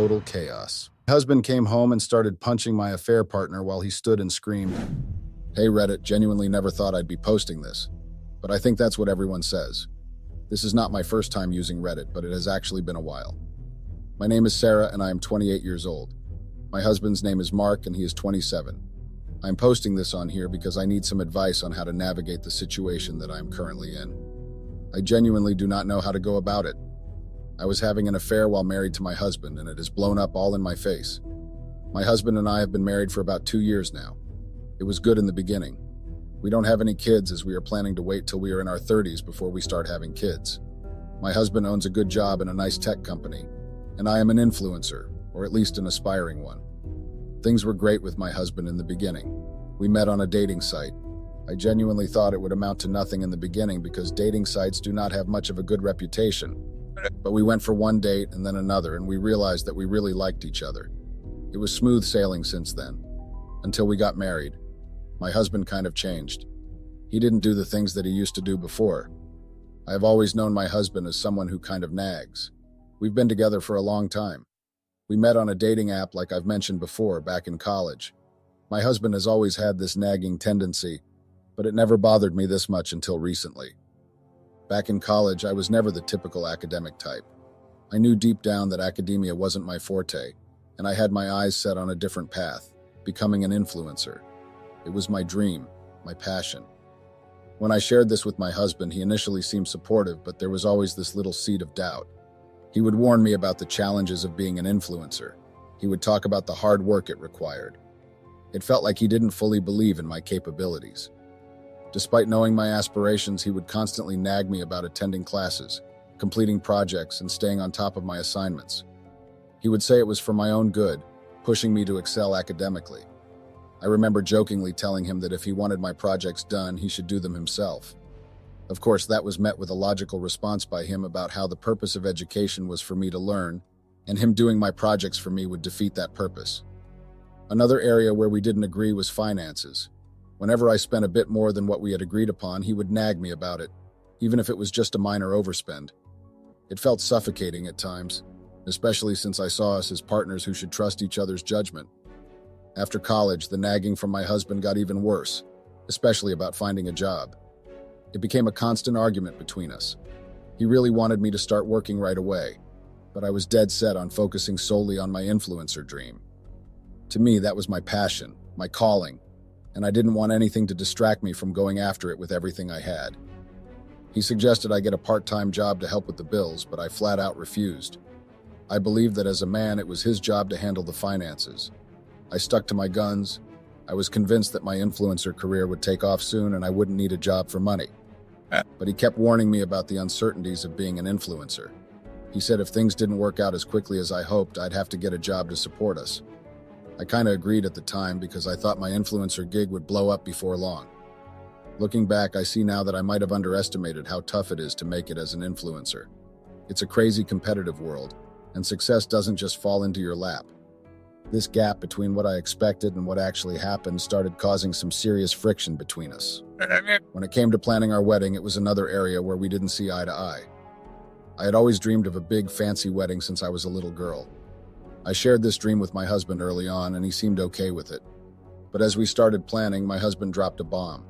total chaos. My husband came home and started punching my affair partner while he stood and screamed, "Hey Reddit, genuinely never thought I'd be posting this, but I think that's what everyone says. This is not my first time using Reddit, but it has actually been a while. My name is Sarah and I am 28 years old. My husband's name is Mark and he is 27. I'm posting this on here because I need some advice on how to navigate the situation that I am currently in. I genuinely do not know how to go about it. I was having an affair while married to my husband and it has blown up all in my face. My husband and I have been married for about 2 years now. It was good in the beginning. We don't have any kids as we are planning to wait till we are in our 30s before we start having kids. My husband owns a good job in a nice tech company, and I am an influencer, or at least an aspiring one. Things were great with my husband in the beginning. We met on a dating site. I genuinely thought it would amount to nothing in the beginning because dating sites do not have much of a good reputation. But we went for one date and then another, and we realized that we really liked each other. It was smooth sailing since then, until we got married. My husband kind of changed. He didn't do the things that he used to do before. I have always known my husband as someone who kind of nags. We've been together for a long time. We met on a dating app like I've mentioned before, back in college. My husband has always had this nagging tendency, but it never bothered me this much until recently. Back in college, I was never the typical academic type. I knew deep down that academia wasn't my forte, and I had my eyes set on a different path, becoming an influencer. It was my dream, my passion. When I shared this with my husband, he initially seemed supportive, but there was always this little seed of doubt. He would warn me about the challenges of being an influencer. He would talk about the hard work it required. It felt like he didn't fully believe in my capabilities. Despite knowing my aspirations, he would constantly nag me about attending classes, completing projects, and staying on top of my assignments. He would say it was for my own good, pushing me to excel academically. I remember jokingly telling him that if he wanted my projects done, he should do them himself. Of course, that was met with a logical response by him about how the purpose of education was for me to learn, and him doing my projects for me would defeat that purpose. Another area where we didn't agree was finances. Whenever I spent a bit more than what we had agreed upon, he would nag me about it, even if it was just a minor overspend. It felt suffocating at times, especially since I saw us as partners who should trust each other's judgment. After college, the nagging from my husband got even worse, especially about finding a job. It became a constant argument between us. He really wanted me to start working right away, but I was dead set on focusing solely on my influencer dream. To me, that was my passion, my calling, and I didn't want anything to distract me from going after it with everything I had. He suggested I get a part-time job to help with the bills, but I flat out refused. I believed that as a man, it was his job to handle the finances. I stuck to my guns. I was convinced that my influencer career would take off soon and I wouldn't need a job for money. But he kept warning me about the uncertainties of being an influencer. He said if things didn't work out as quickly as I hoped, I'd have to get a job to support us. I kind of agreed at the time because I thought my influencer gig would blow up before long. Looking back, I see now that I might have underestimated how tough it is to make it as an influencer. It's a crazy competitive world, and success doesn't just fall into your lap. This gap between what I expected and what actually happened started causing some serious friction between us. When it came to planning our wedding, it was another area where we didn't see eye to eye. I had always dreamed of a big, fancy wedding since I was a little girl. I shared this dream with my husband early on, and he seemed okay with it. But as we started planning, my husband dropped a bomb.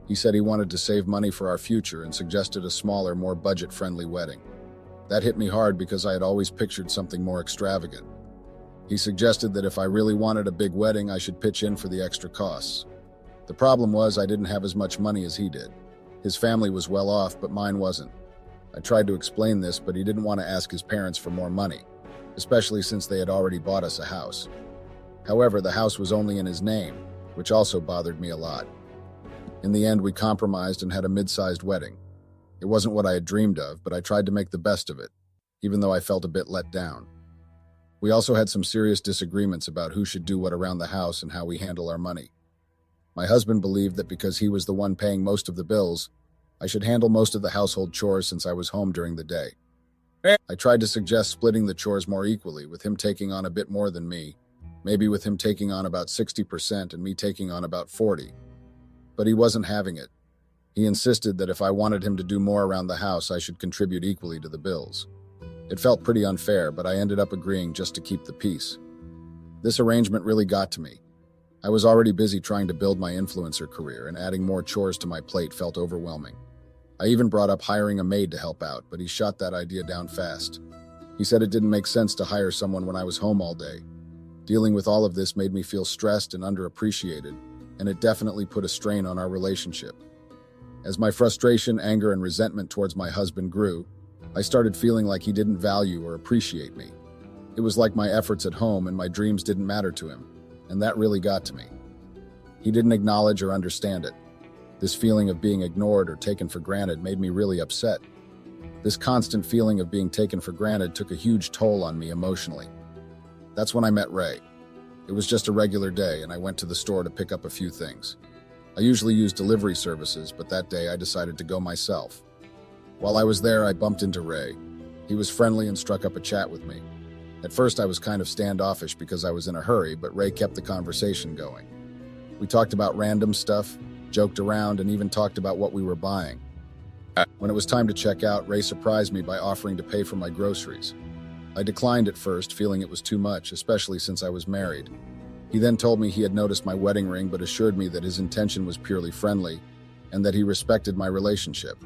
He said he wanted to save money for our future and suggested a smaller, more budget-friendly wedding. That hit me hard because I had always pictured something more extravagant. He suggested that if I really wanted a big wedding, I should pitch in for the extra costs. The problem was I didn't have as much money as he did. His family was well off, but mine wasn't. I tried to explain this, but he didn't want to ask his parents for more money, especially since they had already bought us a house. However, the house was only in his name, which also bothered me a lot. In the end, we compromised and had a mid-sized wedding. It wasn't what I had dreamed of, but I tried to make the best of it, even though I felt a bit let down. We also had some serious disagreements about who should do what around the house and how we handle our money. My husband believed that because he was the one paying most of the bills, I should handle most of the household chores since I was home during the day. I tried to suggest splitting the chores more equally, with him taking on a bit more than me, maybe with him taking on about 60% and me taking on about 40%. But he wasn't having it. He insisted that if I wanted him to do more around the house, I should contribute equally to the bills. It felt pretty unfair, but I ended up agreeing just to keep the peace. This arrangement really got to me. I was already busy trying to build my influencer career, and adding more chores to my plate felt overwhelming. I even brought up hiring a maid to help out, but he shot that idea down fast. He said it didn't make sense to hire someone when I was home all day. Dealing with all of this made me feel stressed and underappreciated, and it definitely put a strain on our relationship. As my frustration, anger, and resentment towards my husband grew, I started feeling like he didn't value or appreciate me. It was like my efforts at home and my dreams didn't matter to him, and that really got to me. He didn't acknowledge or understand it. This feeling of being ignored or taken for granted made me really upset. This constant feeling of being taken for granted took a huge toll on me emotionally. That's when I met Ray. It was just a regular day, and I went to the store to pick up a few things. I usually use delivery services, but that day I decided to go myself. While I was there, I bumped into Ray. He was friendly and struck up a chat with me. At first, I was kind of standoffish because I was in a hurry, but Ray kept the conversation going. We talked about random stuff, joked around, and even talked about what we were buying. When it was time to check out, Ray surprised me by offering to pay for my groceries. I declined at first, feeling it was too much, especially since I was married. He then told me he had noticed my wedding ring but assured me that his intention was purely friendly and that he respected my relationship.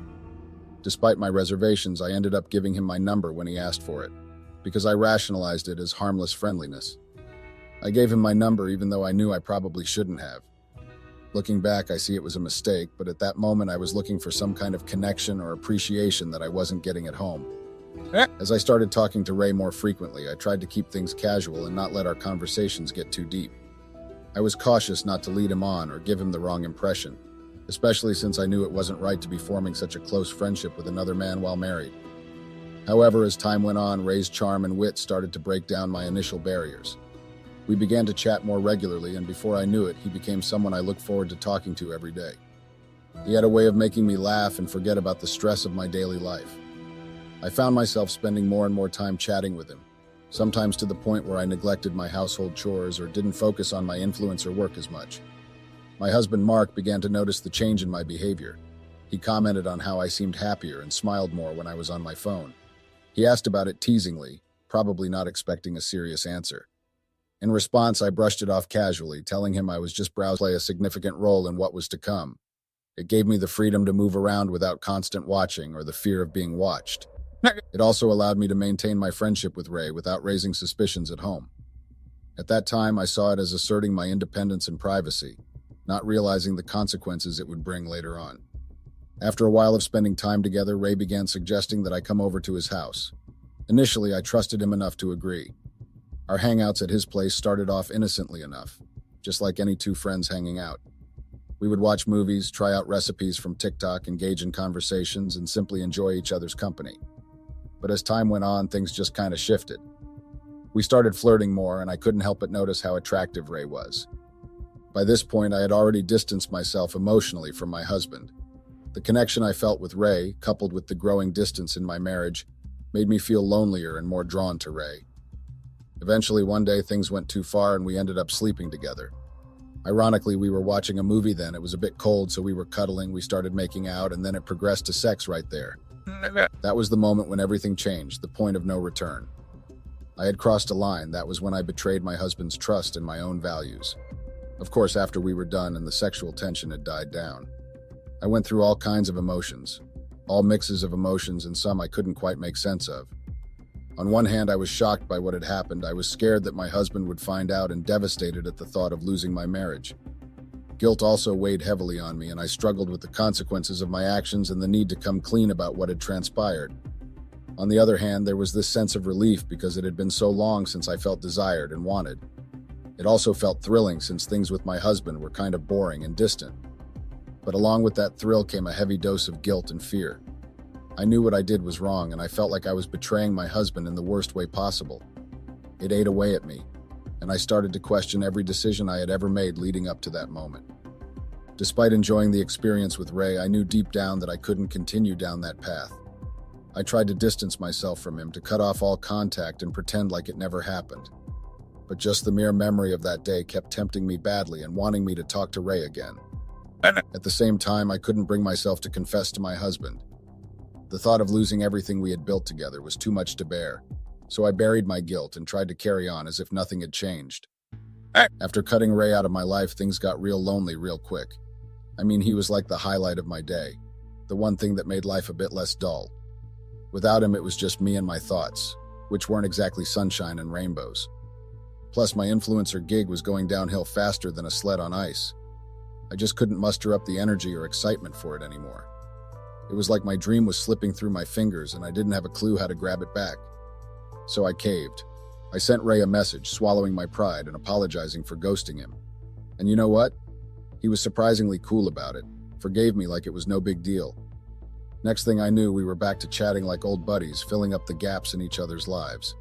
Despite my reservations, I ended up giving him my number when he asked for it, because I rationalized it as harmless friendliness. I gave him my number even though I knew I probably shouldn't have. Looking back, I see it was a mistake, but at that moment I was looking for some kind of connection or appreciation that I wasn't getting at home. As I started talking to Ray more frequently, I tried to keep things casual and not let our conversations get too deep. I was cautious not to lead him on or give him the wrong impression, especially since I knew it wasn't right to be forming such a close friendship with another man while married. However, as time went on, Ray's charm and wit started to break down my initial barriers. We began to chat more regularly, and before I knew it, he became someone I looked forward to talking to every day. He had a way of making me laugh and forget about the stress of my daily life. I found myself spending more and more time chatting with him, sometimes to the point where I neglected my household chores or didn't focus on my influencer work as much. My husband Mark began to notice the change in my behavior. He commented on how I seemed happier and smiled more when I was on my phone. He asked about it teasingly, probably not expecting a serious answer. In response, I brushed it off casually, telling him I was just browsing to play a significant role in what was to come. It gave me the freedom to move around without constant watching or the fear of being watched. It also allowed me to maintain my friendship with Ray without raising suspicions at home. At that time, I saw it as asserting my independence and privacy, not realizing the consequences it would bring later on. After a while of spending time together, Ray began suggesting that I come over to his house. Initially, I trusted him enough to agree. Our hangouts at his place started off innocently enough, just like any two friends hanging out. We would watch movies, try out recipes from TikTok, engage in conversations, and simply enjoy each other's company. But as time went on, things just kind of shifted. We started flirting more, and I couldn't help but notice how attractive Ray was. By this point, I had already distanced myself emotionally from my husband. The connection I felt with Ray, coupled with the growing distance in my marriage, made me feel lonelier and more drawn to Ray. Eventually, one day, things went too far and we ended up sleeping together. Ironically, we were watching a movie then. It was a bit cold, so we were cuddling, we started making out, and then it progressed to sex right there. That was the moment when everything changed, the point of no return. I had crossed a line. That was when I betrayed my husband's trust and my own values. Of course, after we were done and the sexual tension had died down, I went through all kinds of emotions, all mixes of emotions and some I couldn't quite make sense of. On one hand, I was shocked by what had happened. I was scared that my husband would find out and devastated at the thought of losing my marriage. Guilt also weighed heavily on me, and I struggled with the consequences of my actions and the need to come clean about what had transpired. On the other hand, there was this sense of relief because it had been so long since I felt desired and wanted. It also felt thrilling since things with my husband were kind of boring and distant. But along with that thrill came a heavy dose of guilt and fear. I knew what I did was wrong, and I felt like I was betraying my husband in the worst way possible. It ate away at me, and I started to question every decision I had ever made leading up to that moment. Despite enjoying the experience with Ray, I knew deep down that I couldn't continue down that path. I tried to distance myself from him, to cut off all contact and pretend like it never happened. But just the mere memory of that day kept tempting me badly and wanting me to talk to Ray again. At the same time, I couldn't bring myself to confess to my husband. The thought of losing everything we had built together was too much to bear, so I buried my guilt and tried to carry on as if nothing had changed. After cutting Ray out of my life, things got real lonely real quick. I mean, he was like the highlight of my day, the one thing that made life a bit less dull. Without him, it was just me and my thoughts, which weren't exactly sunshine and rainbows. Plus, my influencer gig was going downhill faster than a sled on ice. I just couldn't muster up the energy or excitement for it anymore. It was like my dream was slipping through my fingers and I didn't have a clue how to grab it back. So I caved. I sent Ray a message, swallowing my pride and apologizing for ghosting him. And you know what? He was surprisingly cool about it, forgave me like it was no big deal. Next thing I knew, we were back to chatting like old buddies, filling up the gaps in each other's lives.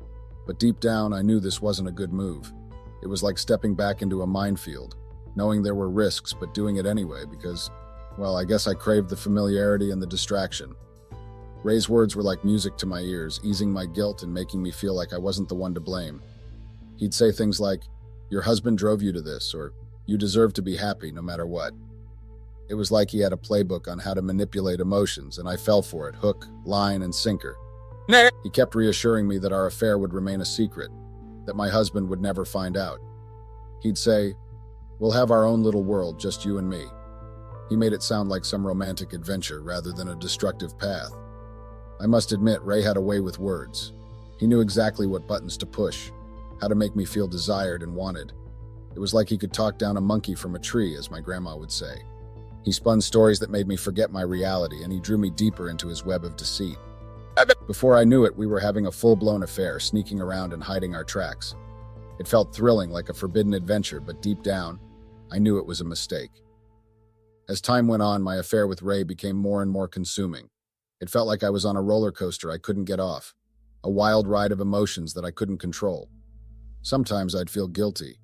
But deep down, I knew this wasn't a good move. It was like stepping back into a minefield, knowing there were risks, but doing it anyway because, well, I guess I craved the familiarity and the distraction. Ray's words were like music to my ears, easing my guilt and making me feel like I wasn't the one to blame. He'd say things like, "Your husband drove you to this," or "You deserve to be happy no matter what." It was like he had a playbook on how to manipulate emotions, and I fell for it, hook, line, and sinker. He kept reassuring me that our affair would remain a secret, that my husband would never find out. He'd say, "We'll have our own little world, just you and me." He made it sound like some romantic adventure rather than a destructive path. I must admit, Ray had a way with words. He knew exactly what buttons to push, how to make me feel desired and wanted. It was like he could talk down a monkey from a tree, as my grandma would say. He spun stories that made me forget my reality, and he drew me deeper into his web of deceit. Before I knew it, we were having a full-blown affair, sneaking around and hiding our tracks. It felt thrilling, like a forbidden adventure, but deep down, I knew it was a mistake. As time went on, my affair with Ray became more and more consuming. It felt like I was on a roller coaster I couldn't get off, a wild ride of emotions that I couldn't control. Sometimes I'd feel guilty,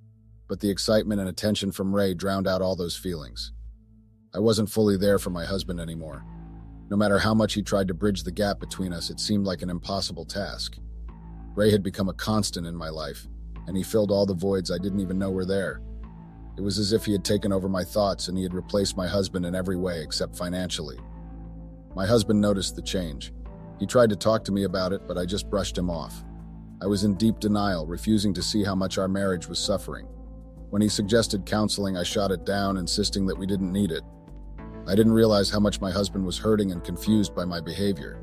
but the excitement and attention from Ray drowned out all those feelings. I wasn't fully there for my husband anymore. No matter how much he tried to bridge the gap between us, it seemed like an impossible task. Ray had become a constant in my life, and he filled all the voids I didn't even know were there. It was as if he had taken over my thoughts and he had replaced my husband in every way except financially. My husband noticed the change. He tried to talk to me about it, but I just brushed him off. I was in deep denial, refusing to see how much our marriage was suffering. When he suggested counseling, I shot it down, insisting that we didn't need it. I didn't realize how much my husband was hurting and confused by my behavior.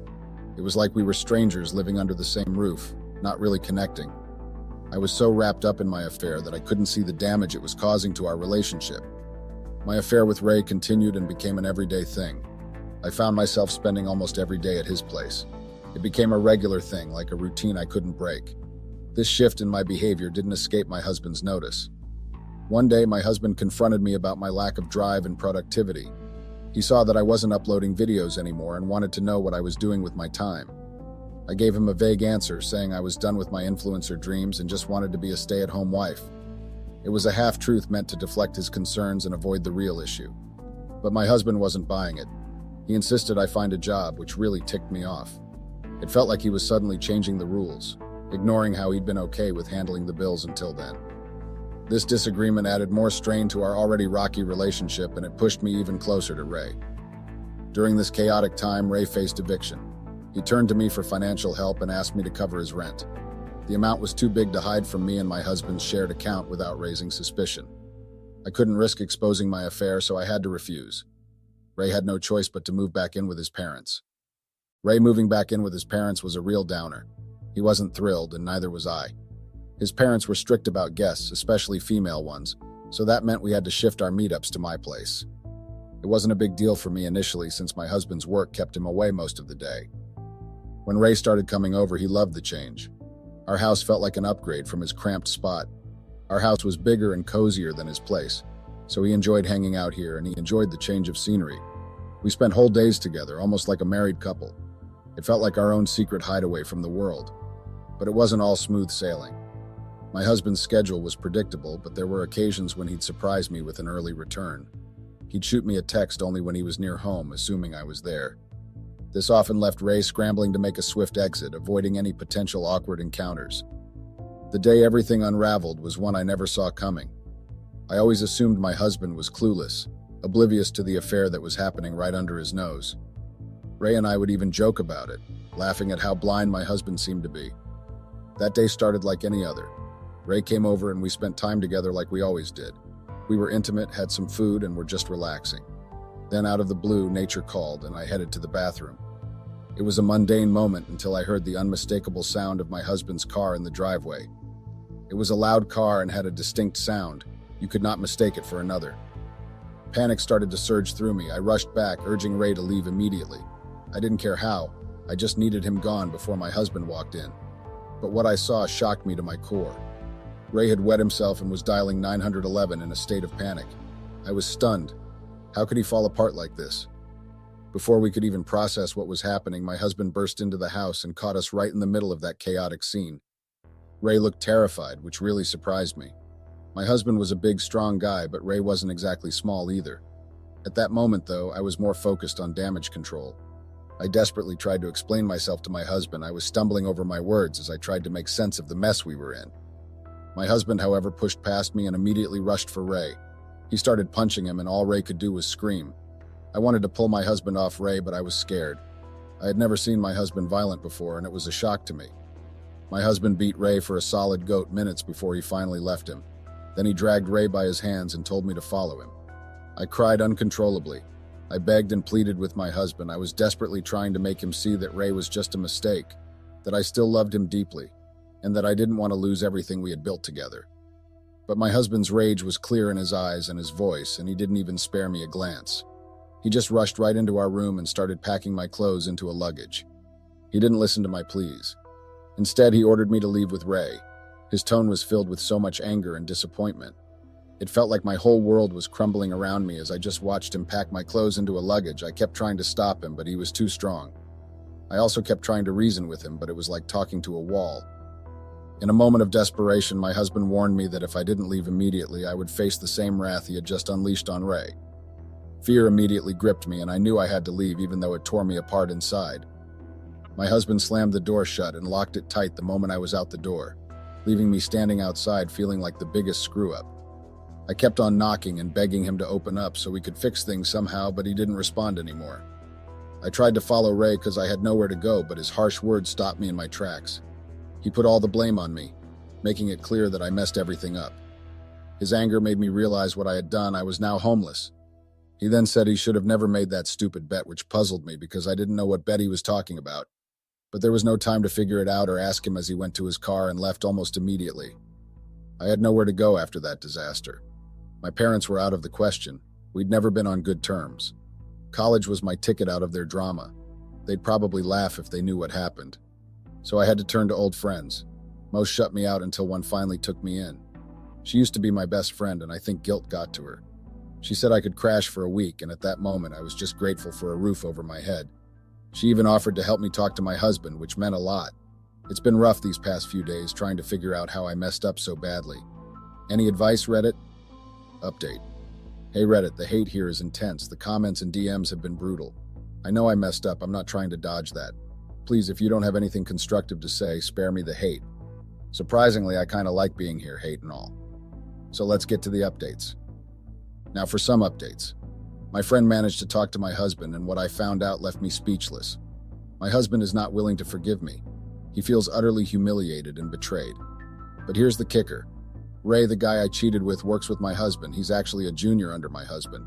It was like we were strangers living under the same roof, not really connecting. I was so wrapped up in my affair that I couldn't see the damage it was causing to our relationship. My affair with Ray continued and became an everyday thing. I found myself spending almost every day at his place. It became a regular thing, like a routine I couldn't break. This shift in my behavior didn't escape my husband's notice. One day, my husband confronted me about my lack of drive and productivity. He saw that I wasn't uploading videos anymore and wanted to know what I was doing with my time. I gave him a vague answer, saying I was done with my influencer dreams and just wanted to be a stay-at-home wife. It was a half-truth meant to deflect his concerns and avoid the real issue. But my husband wasn't buying it. He insisted I find a job, which really ticked me off. It felt like he was suddenly changing the rules, ignoring how he'd been okay with handling the bills until then. This disagreement added more strain to our already rocky relationship, and it pushed me even closer to Ray. During this chaotic time, Ray faced eviction. He turned to me for financial help and asked me to cover his rent. The amount was too big to hide from me and my husband's shared account without raising suspicion. I couldn't risk exposing my affair, so I had to refuse. Ray had no choice but to move back in with his parents. Ray moving back in with his parents was a real downer. He wasn't thrilled, and neither was I. His parents were strict about guests, especially female ones, so that meant we had to shift our meetups to my place. It wasn't a big deal for me initially since my husband's work kept him away most of the day. When Ray started coming over, he loved the change. Our house felt like an upgrade from his cramped spot. Our house was bigger and cozier than his place, so he enjoyed hanging out here and he enjoyed the change of scenery. We spent whole days together, almost like a married couple. It felt like our own secret hideaway from the world. But it wasn't all smooth sailing. My husband's schedule was predictable, but there were occasions when he'd surprise me with an early return. He'd shoot me a text only when he was near home, assuming I was there. This often left Ray scrambling to make a swift exit, avoiding any potential awkward encounters. The day everything unraveled was one I never saw coming. I always assumed my husband was clueless, oblivious to the affair that was happening right under his nose. Ray and I would even joke about it, laughing at how blind my husband seemed to be. That day started like any other. Ray came over and we spent time together like we always did. We were intimate, had some food, and were just relaxing. Then out of the blue, nature called, and I headed to the bathroom. It was a mundane moment until I heard the unmistakable sound of my husband's car in the driveway. It was a loud car and had a distinct sound. You could not mistake it for another. Panic started to surge through me. I rushed back, urging Ray to leave immediately. I didn't care how. I just needed him gone before my husband walked in. But what I saw shocked me to my core. Ray had wet himself and was dialing 911 in a state of panic. I was stunned. How could he fall apart like this? Before we could even process what was happening, my husband burst into the house and caught us right in the middle of that chaotic scene. Ray looked terrified, which really surprised me. My husband was a big, strong guy, but Ray wasn't exactly small either. At that moment, though, I was more focused on damage control. I desperately tried to explain myself to my husband. I was stumbling over my words as I tried to make sense of the mess we were in. My husband, however, pushed past me and immediately rushed for Ray. He started punching him, and all Ray could do was scream. I wanted to pull my husband off Ray, but I was scared. I had never seen my husband violent before, and it was a shock to me. My husband beat Ray for a solid goat minutes before he finally left him. Then he dragged Ray by his hands and told me to follow him. I cried uncontrollably. I begged and pleaded with my husband. I was desperately trying to make him see that Ray was just a mistake, that I still loved him deeply, and that I didn't want to lose everything we had built together. But my husband's rage was clear in his eyes and his voice, and he didn't even spare me a glance. He just rushed right into our room and started packing my clothes into a luggage. He didn't listen to my pleas. Instead, he ordered me to leave with Ray. His tone was filled with so much anger and disappointment. It felt like my whole world was crumbling around me as I just watched him pack my clothes into a luggage. I kept trying to stop him, but he was too strong. I also kept trying to reason with him, but it was like talking to a wall. In a moment of desperation, my husband warned me that if I didn't leave immediately, I would face the same wrath he had just unleashed on Ray. Fear immediately gripped me, and I knew I had to leave even though it tore me apart inside. My husband slammed the door shut and locked it tight the moment I was out the door, leaving me standing outside feeling like the biggest screw-up. I kept on knocking and begging him to open up so we could fix things somehow, but he didn't respond anymore. I tried to follow Ray because I had nowhere to go, but his harsh words stopped me in my tracks. He put all the blame on me, making it clear that I messed everything up. His anger made me realize what I had done. I was now homeless. He then said he should have never made that stupid bet, which puzzled me because I didn't know what bet he was talking about. But there was no time to figure it out or ask him as he went to his car and left almost immediately. I had nowhere to go after that disaster. My parents were out of the question. We'd never been on good terms. College was my ticket out of their drama. They'd probably laugh if they knew what happened. So I had to turn to old friends. Most shut me out until one finally took me in. She used to be my best friend, and I think guilt got to her. She said I could crash for a week, and at that moment I was just grateful for a roof over my head. She even offered to help me talk to my husband, which meant a lot. It's been rough these past few days trying to figure out how I messed up so badly. Any advice, Reddit? Update. Hey Reddit, the hate here is intense. The comments and DMs have been brutal. I know I messed up. I'm not trying to dodge that. Please, if you don't have anything constructive to say, spare me the hate. Surprisingly, I kind of like being here, hate and all. So let's get to the updates. Now for some updates. My friend managed to talk to my husband, and what I found out left me speechless. My husband is not willing to forgive me. He feels utterly humiliated and betrayed. But here's the kicker. Ray, the guy I cheated with, works with my husband. He's actually a junior under my husband.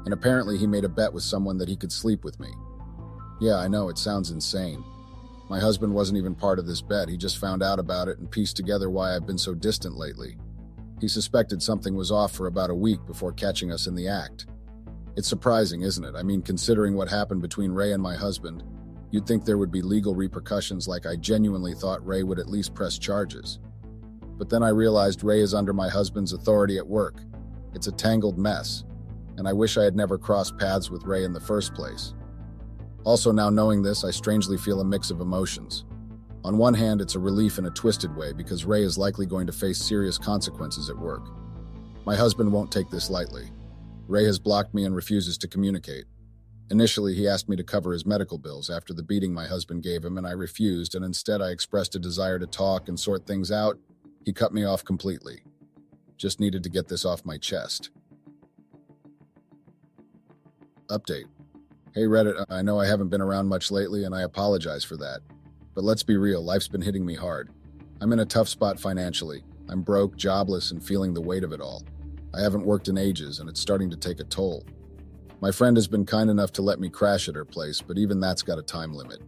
And apparently he made a bet with someone that he could sleep with me. Yeah, I know, it sounds insane. My husband wasn't even part of this bet. He just found out about it and pieced together why I've been so distant lately. He suspected something was off for about a week before catching us in the act. It's surprising, isn't it? I mean, considering what happened between Ray and my husband, you'd think there would be legal repercussions, like I genuinely thought Ray would at least press charges. But then I realized Ray is under my husband's authority at work. It's a tangled mess, and I wish I had never crossed paths with Ray in the first place. Also, now knowing this, I strangely feel a mix of emotions. On one hand, it's a relief in a twisted way because Ray is likely going to face serious consequences at work. My husband won't take this lightly. Ray has blocked me and refuses to communicate. Initially, he asked me to cover his medical bills after the beating my husband gave him, and I refused, and instead I expressed a desire to talk and sort things out. He cut me off completely. Just needed to get this off my chest. Update. Hey Reddit, I know I haven't been around much lately and I apologize for that. But let's be real, life's been hitting me hard. I'm in a tough spot financially. I'm broke, jobless, and feeling the weight of it all. I haven't worked in ages and it's starting to take a toll. My friend has been kind enough to let me crash at her place, but even that's got a time limit.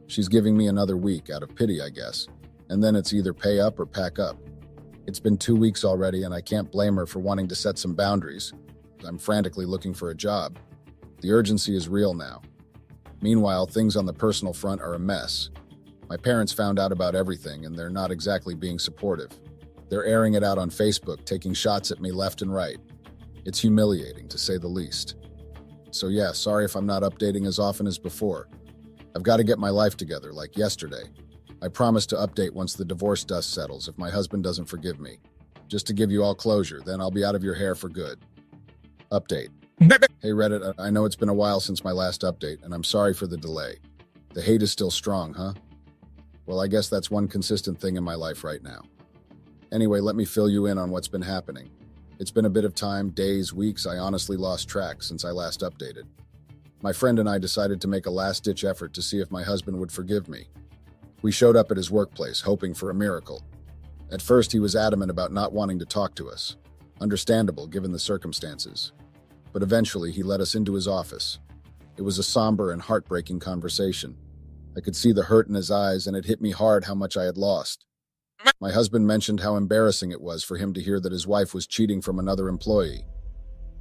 She's giving me another week out of pity, I guess. And then it's either pay up or pack up. It's been 2 weeks already and I can't blame her for wanting to set some boundaries. I'm frantically looking for a job. The urgency is real now. Meanwhile, things on the personal front are a mess. My parents found out about everything and they're not exactly being supportive. They're airing it out on Facebook, taking shots at me left and right. It's humiliating, to say the least. So yeah, sorry if I'm not updating as often as before. I've got to get my life together, like yesterday. I promise to update once the divorce dust settles if my husband doesn't forgive me. Just to give you all closure, then I'll be out of your hair for good. Update. Hey Reddit, I know it's been a while since my last update, and I'm sorry for the delay. The hate is still strong, huh? Well, I guess that's one consistent thing in my life right now. Anyway, let me fill you in on what's been happening. It's been a bit of time, days, weeks. I honestly lost track since I last updated. My friend and I decided to make a last-ditch effort to see if my husband would forgive me. We showed up at his workplace, hoping for a miracle. At first, he was adamant about not wanting to talk to us. Understandable, given the circumstances. But eventually, he let us into his office. It was a somber and heartbreaking conversation. I could see the hurt in his eyes, and it hit me hard how much I had lost. My husband mentioned how embarrassing it was for him to hear that his wife was cheating from another employee.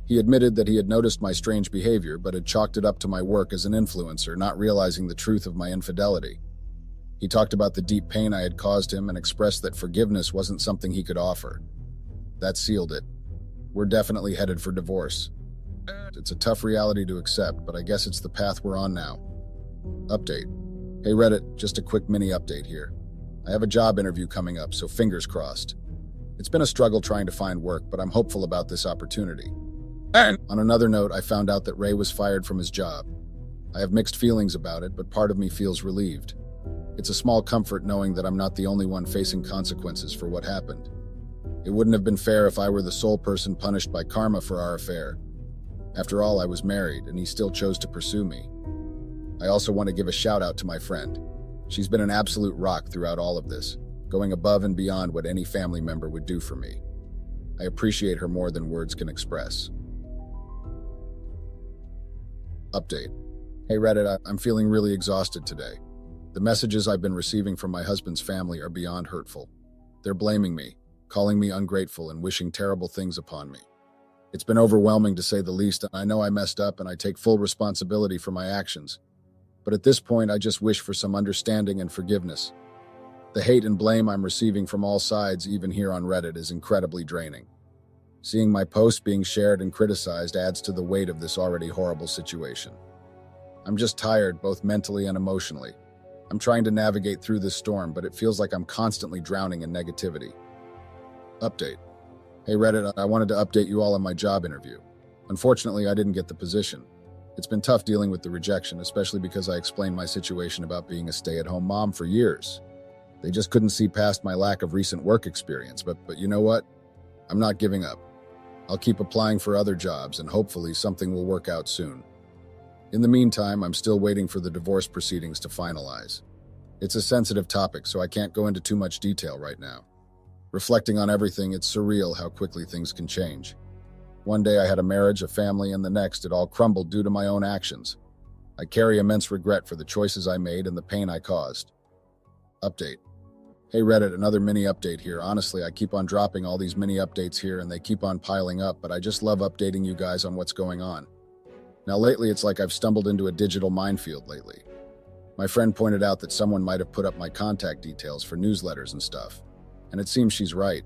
He admitted that he had noticed my strange behavior, but had chalked it up to my work as an influencer, not realizing the truth of my infidelity. He talked about the deep pain I had caused him and expressed that forgiveness wasn't something he could offer. That sealed it. We're definitely headed for divorce. It's a tough reality to accept, but I guess it's the path we're on now. Update. Hey Reddit, just a quick mini update here. I have a job interview coming up, so fingers crossed. It's been a struggle trying to find work, but I'm hopeful about this opportunity. And on another note, I found out that Ray was fired from his job. I have mixed feelings about it, but part of me feels relieved. It's a small comfort knowing that I'm not the only one facing consequences for what happened. It wouldn't have been fair if I were the sole person punished by karma for our affair. After all, I was married, and he still chose to pursue me. I also want to give a shout out to my friend. She's been an absolute rock throughout all of this, going above and beyond what any family member would do for me. I appreciate her more than words can express. Update. Hey Reddit, I'm feeling really exhausted today. The messages I've been receiving from my husband's family are beyond hurtful. They're blaming me, calling me ungrateful, and wishing terrible things upon me. It's been overwhelming to say the least, and I know I messed up and I take full responsibility for my actions. But at this point, I just wish for some understanding and forgiveness. The hate and blame I'm receiving from all sides, even here on Reddit, is incredibly draining. Seeing my posts being shared and criticized adds to the weight of this already horrible situation. I'm just tired, both mentally and emotionally. I'm trying to navigate through this storm, but it feels like I'm constantly drowning in negativity. Update. Hey Reddit, I wanted to update you all on my job interview. Unfortunately, I didn't get the position. It's been tough dealing with the rejection, especially because I explained my situation about being a stay-at-home mom for years. They just couldn't see past my lack of recent work experience, but you know what? I'm not giving up. I'll keep applying for other jobs, and hopefully something will work out soon. In the meantime, I'm still waiting for the divorce proceedings to finalize. It's a sensitive topic, so I can't go into too much detail right now. Reflecting on everything, it's surreal how quickly things can change. One day I had a marriage, a family, and the next it all crumbled due to my own actions. I carry immense regret for the choices I made and the pain I caused. Update. Hey Reddit, another mini update here. Honestly, I keep on dropping all these mini updates here and they keep on piling up, but I just love updating you guys on what's going on. Now lately, it's like I've stumbled into a digital minefield lately. My friend pointed out that someone might have put up my contact details for newsletters and stuff. And it seems she's right.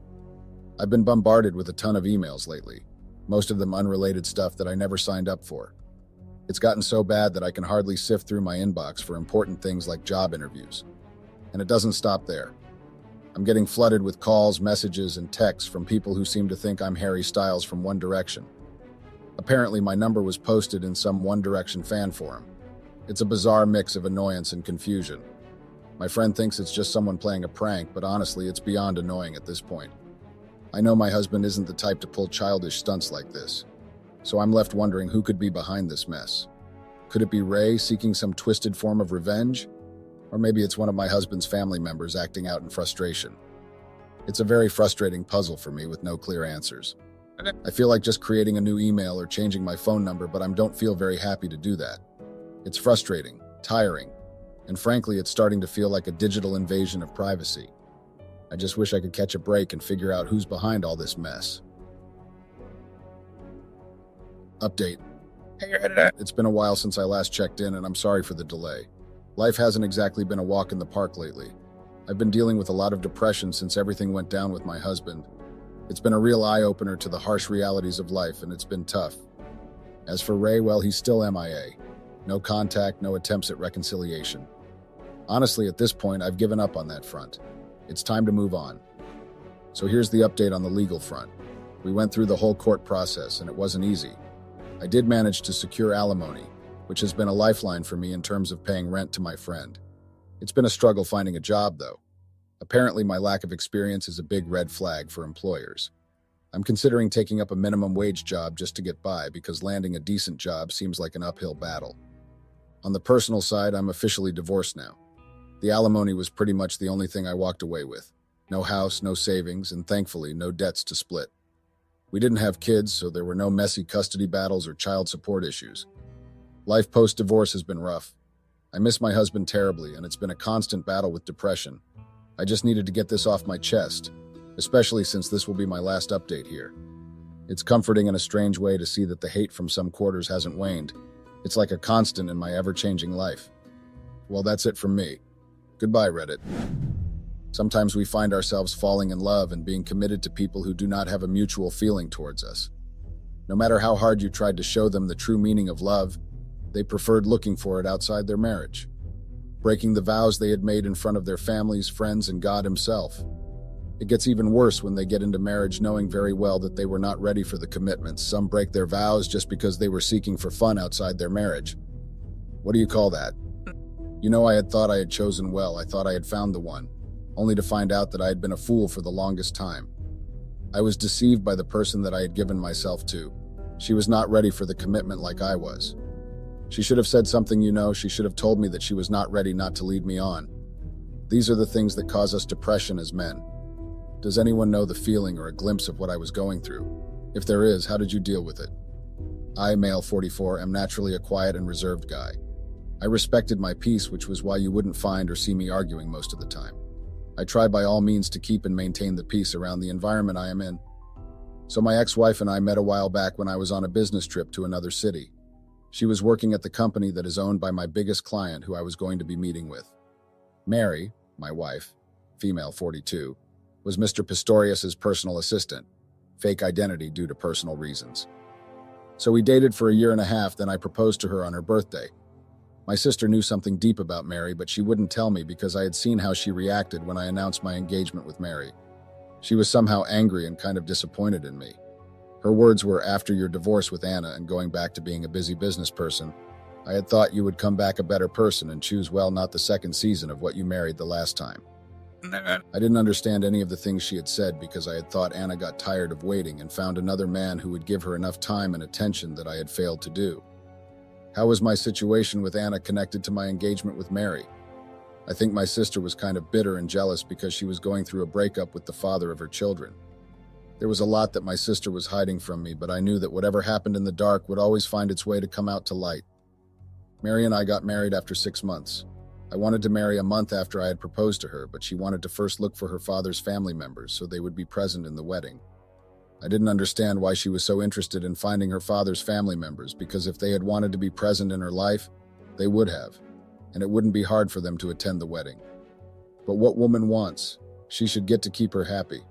I've been bombarded with a ton of emails lately, most of them unrelated stuff that I never signed up for. It's gotten so bad that I can hardly sift through my inbox for important things like job interviews. And it doesn't stop there. I'm getting flooded with calls, messages, and texts from people who seem to think I'm Harry Styles from One Direction. Apparently, my number was posted in some One Direction fan forum. It's a bizarre mix of annoyance and confusion. My friend thinks it's just someone playing a prank, but honestly, it's beyond annoying at this point. I know my husband isn't the type to pull childish stunts like this, so I'm left wondering who could be behind this mess. Could it be Ray seeking some twisted form of revenge? Or maybe it's one of my husband's family members acting out in frustration. It's a very frustrating puzzle for me with no clear answers. I feel like just creating a new email or changing my phone number, but I don't feel very happy to do that. It's frustrating, tiring, and frankly, it's starting to feel like a digital invasion of privacy. I just wish I could catch a break and figure out who's behind all this mess. Update. Hey, Reddit. It's been a while since I last checked in, and I'm sorry for the delay. Life hasn't exactly been a walk in the park lately. I've been dealing with a lot of depression since everything went down with my husband. It's been a real eye-opener to the harsh realities of life, and it's been tough. As for Ray, well, he's still MIA. No contact, no attempts at reconciliation. Honestly, at this point, I've given up on that front. It's time to move on. So here's the update on the legal front. We went through the whole court process, and it wasn't easy. I did manage to secure alimony, which has been a lifeline for me in terms of paying rent to my friend. It's been a struggle finding a job, though. Apparently, my lack of experience is a big red flag for employers. I'm considering taking up a minimum wage job just to get by because landing a decent job seems like an uphill battle. On the personal side, I'm officially divorced now. The alimony was pretty much the only thing I walked away with. No house, no savings, and thankfully, no debts to split. We didn't have kids, so there were no messy custody battles or child support issues. Life post-divorce has been rough. I miss my husband terribly, and it's been a constant battle with depression. I just needed to get this off my chest, especially since this will be my last update here. It's comforting in a strange way to see that the hate from some quarters hasn't waned. It's like a constant in my ever-changing life. Well, that's it from me. Goodbye, Reddit. Sometimes we find ourselves falling in love and being committed to people who do not have a mutual feeling towards us. No matter how hard you tried to show them the true meaning of love, they preferred looking for it outside their marriage, breaking the vows they had made in front of their families, friends, and God himself. It gets even worse when they get into marriage knowing very well that they were not ready for the commitments. Some break their vows just because they were seeking for fun outside their marriage. What do you call that? You know, I had thought I had chosen well. I thought I had found the one, only to find out that I had been a fool for the longest time. I was deceived by the person that I had given myself to. She was not ready for the commitment like I was. She should have said something, she should have told me that she was not ready not to lead me on. These are the things that cause us depression as men. Does anyone know the feeling or a glimpse of what I was going through? If there is, how did you deal with it? I, male 44, am naturally a quiet and reserved guy. I respected my peace, which was why you wouldn't find or see me arguing most of the time. I try by all means to keep and maintain the peace around the environment I am in. So my ex-wife and I met a while back when I was on a business trip to another city. She was working at the company that is owned by my biggest client who I was going to be meeting with. Mary, my wife, female 42, was Mr. Pistorius's personal assistant, fake identity due to personal reasons. So we dated for a year and a half, then I proposed to her on her birthday. My sister knew something deep about Mary, but she wouldn't tell me because I had seen how she reacted when I announced my engagement with Mary. She was somehow angry and kind of disappointed in me. Her words were, "After your divorce with Anna and going back to being a busy business person, I had thought you would come back a better person and choose well not the second season of what you married the last time." I didn't understand any of the things she had said because I had thought Anna got tired of waiting and found another man who would give her enough time and attention that I had failed to do. How was my situation with Anna connected to my engagement with Mary? I think my sister was kind of bitter and jealous because she was going through a breakup with the father of her children. There was a lot that my sister was hiding from me, but I knew that whatever happened in the dark would always find its way to come out to light. Mary and I got married after 6 months. I wanted to marry a month after I had proposed to her, but she wanted to first look for her father's family members so they would be present in the wedding. I didn't understand why she was so interested in finding her father's family members, because if they had wanted to be present in her life, they would have, and it wouldn't be hard for them to attend the wedding. But what woman wants? She should get to keep her happy.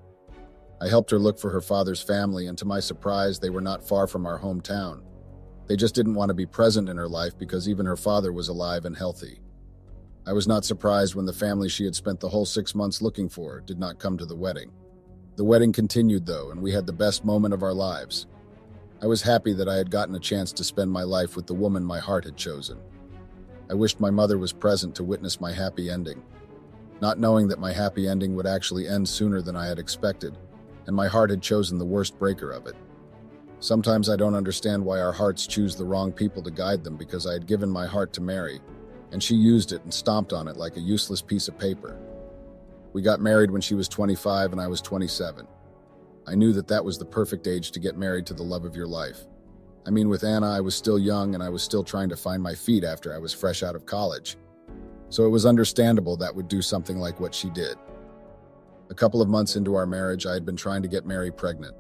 I helped her look for her father's family, and to my surprise, they were not far from our hometown. They just didn't want to be present in her life because even her father was alive and healthy. I was not surprised when the family she had spent the whole 6 months looking for did not come to the wedding. The wedding continued, though, and we had the best moment of our lives. I was happy that I had gotten a chance to spend my life with the woman my heart had chosen. I wished my mother was present to witness my happy ending. Not knowing that my happy ending would actually end sooner than I had expected, and my heart had chosen the worst breaker of it. Sometimes I don't understand why our hearts choose the wrong people to guide them, because I had given my heart to Mary, and she used it and stomped on it like a useless piece of paper. We got married when she was 25 and I was 27. I knew that that was the perfect age to get married to the love of your life. I mean, with Anna, I was still young and I was still trying to find my feet after I was fresh out of college. So it was understandable that would do something like what she did. A couple of months into our marriage, I had been trying to get Mary pregnant.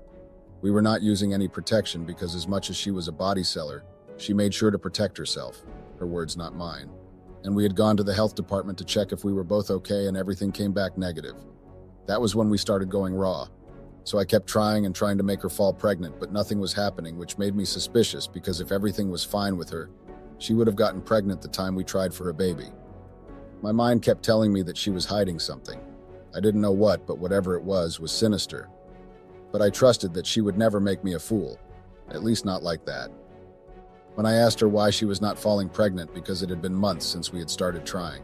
We were not using any protection because as much as she was a body seller, she made sure to protect herself. Her words, not mine. And we had gone to the health department to check if we were both okay, and everything came back negative. That was when we started going raw. So I kept trying and trying to make her fall pregnant, but nothing was happening, which made me suspicious because if everything was fine with her, she would have gotten pregnant the time we tried for a baby. My mind kept telling me that she was hiding something. I didn't know what, but whatever it was sinister. But I trusted that she would never make me a fool, at least not like that. When I asked her why she was not falling pregnant because it had been months since we had started trying,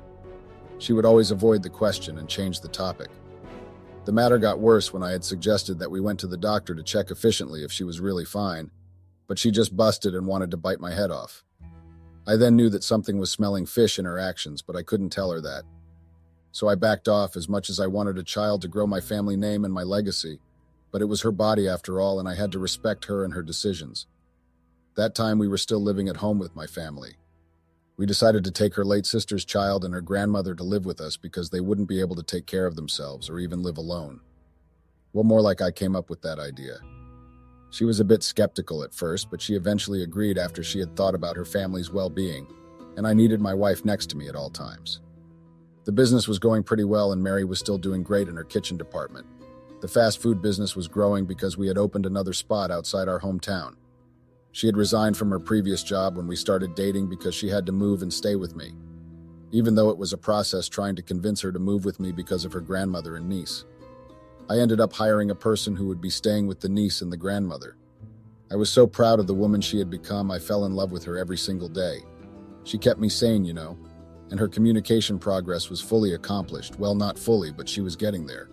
she would always avoid the question and change the topic. The matter got worse when I had suggested that we went to the doctor to check efficiently if she was really fine, but she just busted and wanted to bite my head off. I then knew that something was smelling fish in her actions, but I couldn't tell her that. So I backed off. As much as I wanted a child to grow my family name and my legacy, but it was her body after all, and I had to respect her and her decisions. That time we were still living at home with my family. We decided to take her late sister's child and her grandmother to live with us because they wouldn't be able to take care of themselves or even live alone. Well, more like I came up with that idea. She was a bit skeptical at first, but she eventually agreed after she had thought about her family's well-being, and I needed my wife next to me at all times. The business was going pretty well, and Mary was still doing great in her kitchen department. The fast food business was growing because we had opened another spot outside our hometown. She had resigned from her previous job when we started dating because she had to move and stay with me, even though it was a process trying to convince her to move with me because of her grandmother and niece. I ended up hiring a person who would be staying with the niece and the grandmother. I was so proud of the woman she had become. I fell in love with her every single day. She kept me sane, and her communication progress was fully accomplished. Well, not fully, but she was getting there.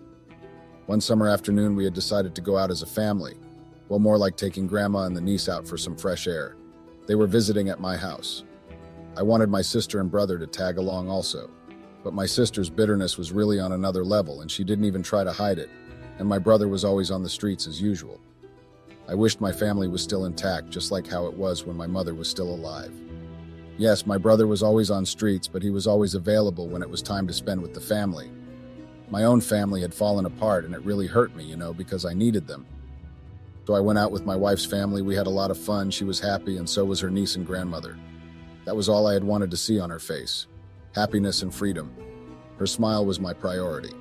One summer afternoon, we had decided to go out as a family. Well, more like taking Grandma and the niece out for some fresh air. They were visiting at my house. I wanted my sister and brother to tag along also, but my sister's bitterness was really on another level, and she didn't even try to hide it, and my brother was always on the streets as usual. I wished my family was still intact, just like how it was when my mother was still alive. Yes, my brother was always on streets, but he was always available when it was time to spend with the family. My own family had fallen apart, and it really hurt me, because I needed them. So I went out with my wife's family. We had a lot of fun. She was happy, and so was her niece and grandmother. That was all I had wanted to see on her face. Happiness and freedom. Her smile was my priority.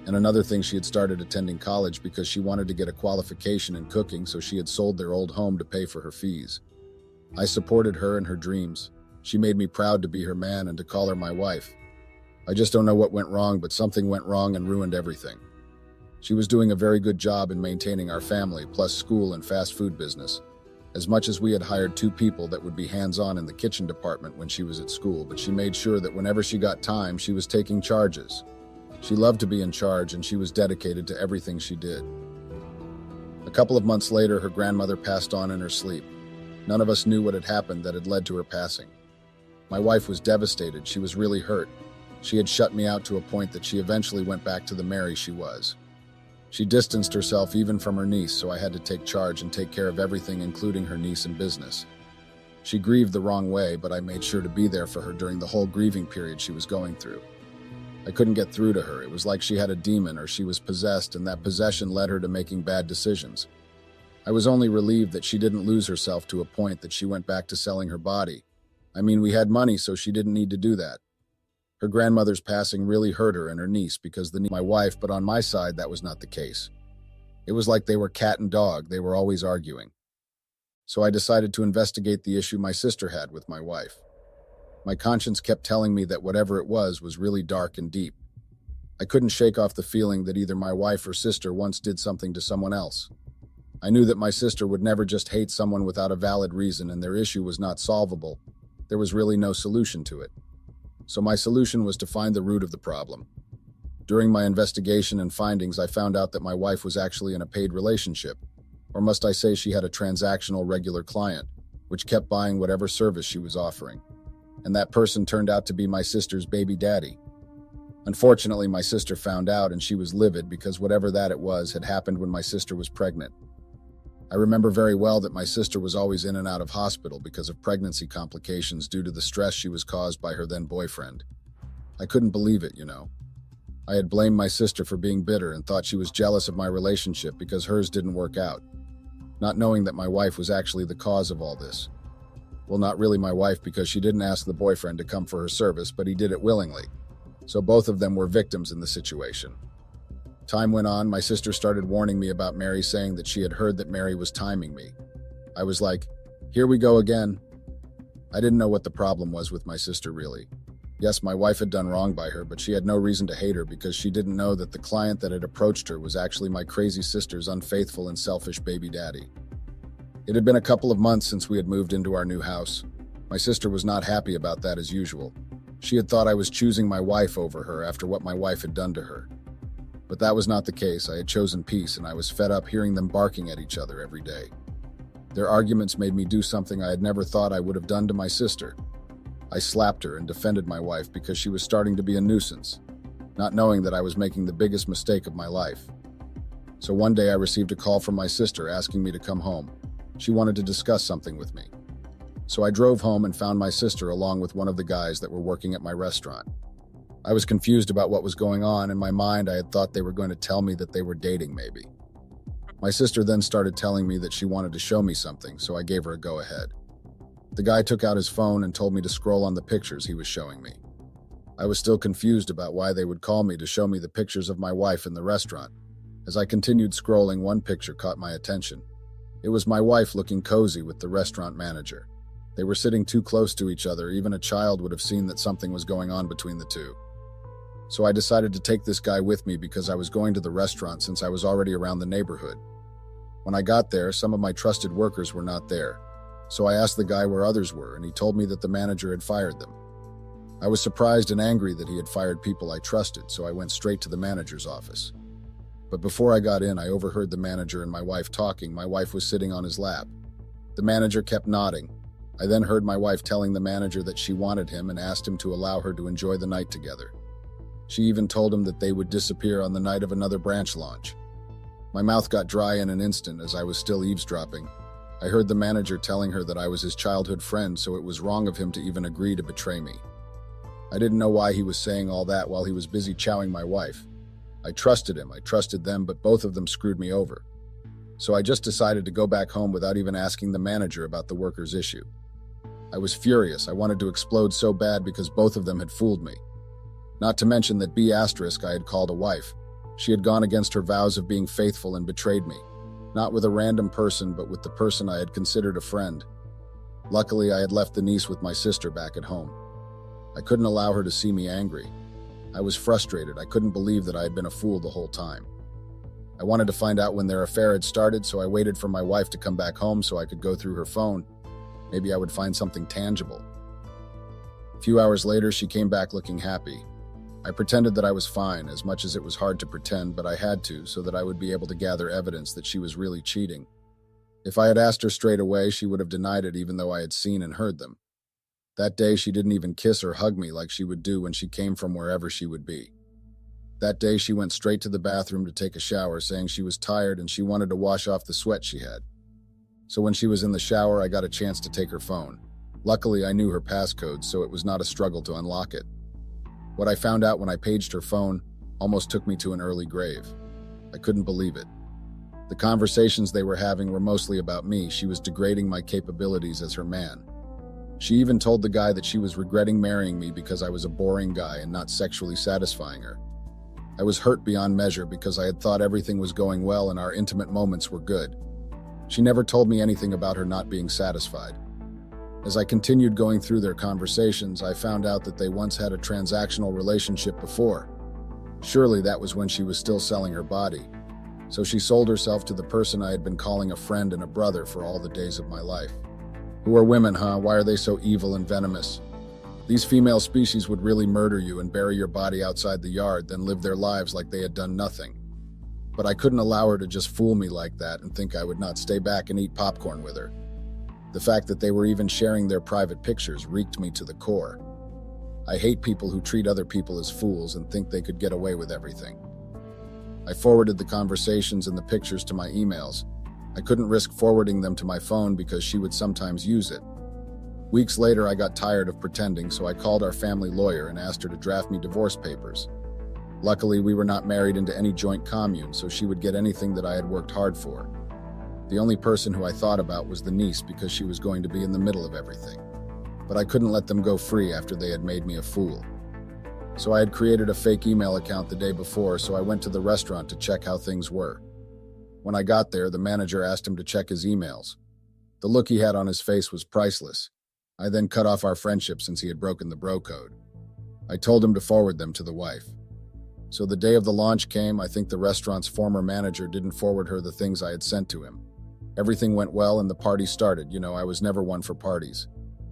And another thing, she had started attending college because she wanted to get a qualification in cooking, so she had sold their old home to pay for her fees. I supported her in her dreams. She made me proud to be her man and to call her my wife. I just don't know what went wrong, but something went wrong and ruined everything. She was doing a very good job in maintaining our family, plus school and fast food business. As much as we had hired 2 people that would be hands-on in the kitchen department when she was at school, but she made sure that whenever she got time, she was taking charges. She loved to be in charge, and she was dedicated to everything she did. A couple of months later, her grandmother passed on in her sleep. None of us knew what had happened that had led to her passing. My wife was devastated. She was really hurt. She had shut me out to a point that she eventually went back to the Mary she was. She distanced herself even from her niece, so I had to take charge and take care of everything, including her niece and business. She grieved the wrong way, but I made sure to be there for her during the whole grieving period she was going through. I couldn't get through to her. It was like she had a demon or she was possessed, and that possession led her to making bad decisions. I was only relieved that she didn't lose herself to a point that she went back to selling her body. I mean, we had money, so she didn't need to do that. Her grandmother's passing really hurt her and her niece because my wife, but on my side, that was not the case. It was like they were cat and dog. They were always arguing. So I decided to investigate the issue my sister had with my wife. My conscience kept telling me that whatever it was really dark and deep. I couldn't shake off the feeling that either my wife or sister once did something to someone else. I knew that my sister would never just hate someone without a valid reason, and their issue was not solvable. There was really no solution to it. So my solution was to find the root of the problem. During my investigation and findings, I found out that my wife was actually in a paid relationship, Or must I say she had a transactional regular client, which kept buying whatever service she was offering. And that person turned out to be my sister's baby daddy. Unfortunately, my sister found out and she was livid because whatever that it was had happened when my sister was pregnant. I remember very well that my sister was always in and out of hospital because of pregnancy complications due to the stress she was caused by her then boyfriend. I couldn't believe it, you know. I had blamed my sister for being bitter and thought she was jealous of my relationship because hers didn't work out, not knowing that my wife was actually the cause of all this. Well, not really my wife because she didn't ask the boyfriend to come for her service, but he did it willingly. So both of them were victims in the situation. Time went on, my sister started warning me about Mary, saying that she had heard that Mary was timing me. I was like, here we go again. I didn't know what the problem was with my sister, really. Yes, my wife had done wrong by her, but she had no reason to hate her because she didn't know that the client that had approached her was actually my crazy sister's unfaithful and selfish baby daddy. It had been a couple of months since we had moved into our new house. My sister was not happy about that as usual. She had thought I was choosing my wife over her after what my wife had done to her. But that was not the case. I had chosen peace, and I was fed up hearing them barking at each other every day. Their arguments made me do something I had never thought I would have done to my sister. I slapped her and defended my wife because she was starting to be a nuisance, not knowing that I was making the biggest mistake of my life. So one day I received a call from my sister asking me to come home. She wanted to discuss something with me. So I drove home and found my sister along with one of the guys that were working at my restaurant. I was confused about what was going on. In my mind, I had thought they were going to tell me that they were dating, maybe. My sister then started telling me that she wanted to show me something, so I gave her a go-ahead. The guy took out his phone and told me to scroll on the pictures he was showing me. I was still confused about why they would call me to show me the pictures of my wife in the restaurant. As I continued scrolling, one picture caught my attention. It was my wife looking cozy with the restaurant manager. They were sitting too close to each other. Even a child would have seen that something was going on between the two. So I decided to take this guy with me because I was going to the restaurant since I was already around the neighborhood. When I got there, some of my trusted workers were not there. So I asked the guy where others were, and he told me that the manager had fired them. I was surprised and angry that he had fired people I trusted, so I went straight to the manager's office. But before I got in, I overheard the manager and my wife talking. My wife was sitting on his lap. The manager kept nodding. I then heard my wife telling the manager that she wanted him and asked him to allow her to enjoy the night together. She even told him that they would disappear on the night of another branch launch. My mouth got dry in an instant as I was still eavesdropping. I heard the manager telling her that I was his childhood friend, so it was wrong of him to even agree to betray me. I didn't know why he was saying all that while he was busy chowing my wife. I trusted him, I trusted them, but both of them screwed me over. So I just decided to go back home without even asking the manager about the workers' issue. I was furious. I wanted to explode so bad because both of them had fooled me. Not to mention that B** I had called a wife. She had gone against her vows of being faithful and betrayed me. Not with a random person, but with the person I had considered a friend. Luckily, I had left the niece with my sister back at home. I couldn't allow her to see me angry. I was frustrated. I couldn't believe that I had been a fool the whole time. I wanted to find out when their affair had started, so I waited for my wife to come back home so I could go through her phone. Maybe I would find something tangible. A few hours later, she came back looking happy. I pretended that I was fine, as much as it was hard to pretend, but I had to, so that I would be able to gather evidence that she was really cheating. If I had asked her straight away, she would have denied it even though I had seen and heard them. That day, she didn't even kiss or hug me like she would do when she came from wherever she would be. That day, she went straight to the bathroom to take a shower, saying she was tired and she wanted to wash off the sweat she had. So when she was in the shower, I got a chance to take her phone. Luckily, I knew her passcode, so it was not a struggle to unlock it. What I found out when I paged her phone almost took me to an early grave. I couldn't believe it. The conversations they were having were mostly about me. She was degrading my capabilities as her man. She even told the guy that she was regretting marrying me because I was a boring guy and not sexually satisfying her. I was hurt beyond measure because I had thought everything was going well and our intimate moments were good. She never told me anything about her not being satisfied. As I continued going through their conversations, I found out that they once had a transactional relationship before. Surely that was when she was still selling her body. So she sold herself to the person I had been calling a friend and a brother for all the days of my life. Who are women, huh? Why are they so evil and venomous? These female species would really murder you and bury your body outside the yard, then live their lives like they had done nothing. But I couldn't allow her to just fool me like that and think I would not stay back and eat popcorn with her. The fact that they were even sharing their private pictures reeked me to the core. I hate people who treat other people as fools and think they could get away with everything. I forwarded the conversations and the pictures to my emails. I couldn't risk forwarding them to my phone because she would sometimes use it. Weeks later, I got tired of pretending, so I called our family lawyer and asked her to draft me divorce papers. Luckily, we were not married into any joint commune, so she would get anything that I had worked hard for. The only person who I thought about was the niece because she was going to be in the middle of everything. But I couldn't let them go free after they had made me a fool. So I had created a fake email account the day before, so I went to the restaurant to check how things were. When I got there, the manager asked him to check his emails. The look he had on his face was priceless. I then cut off our friendship since he had broken the bro code. I told him to forward them to the wife. So the day of the launch came. I think the restaurant's former manager didn't forward her the things I had sent to him. Everything went well and the party started. I was never one for parties.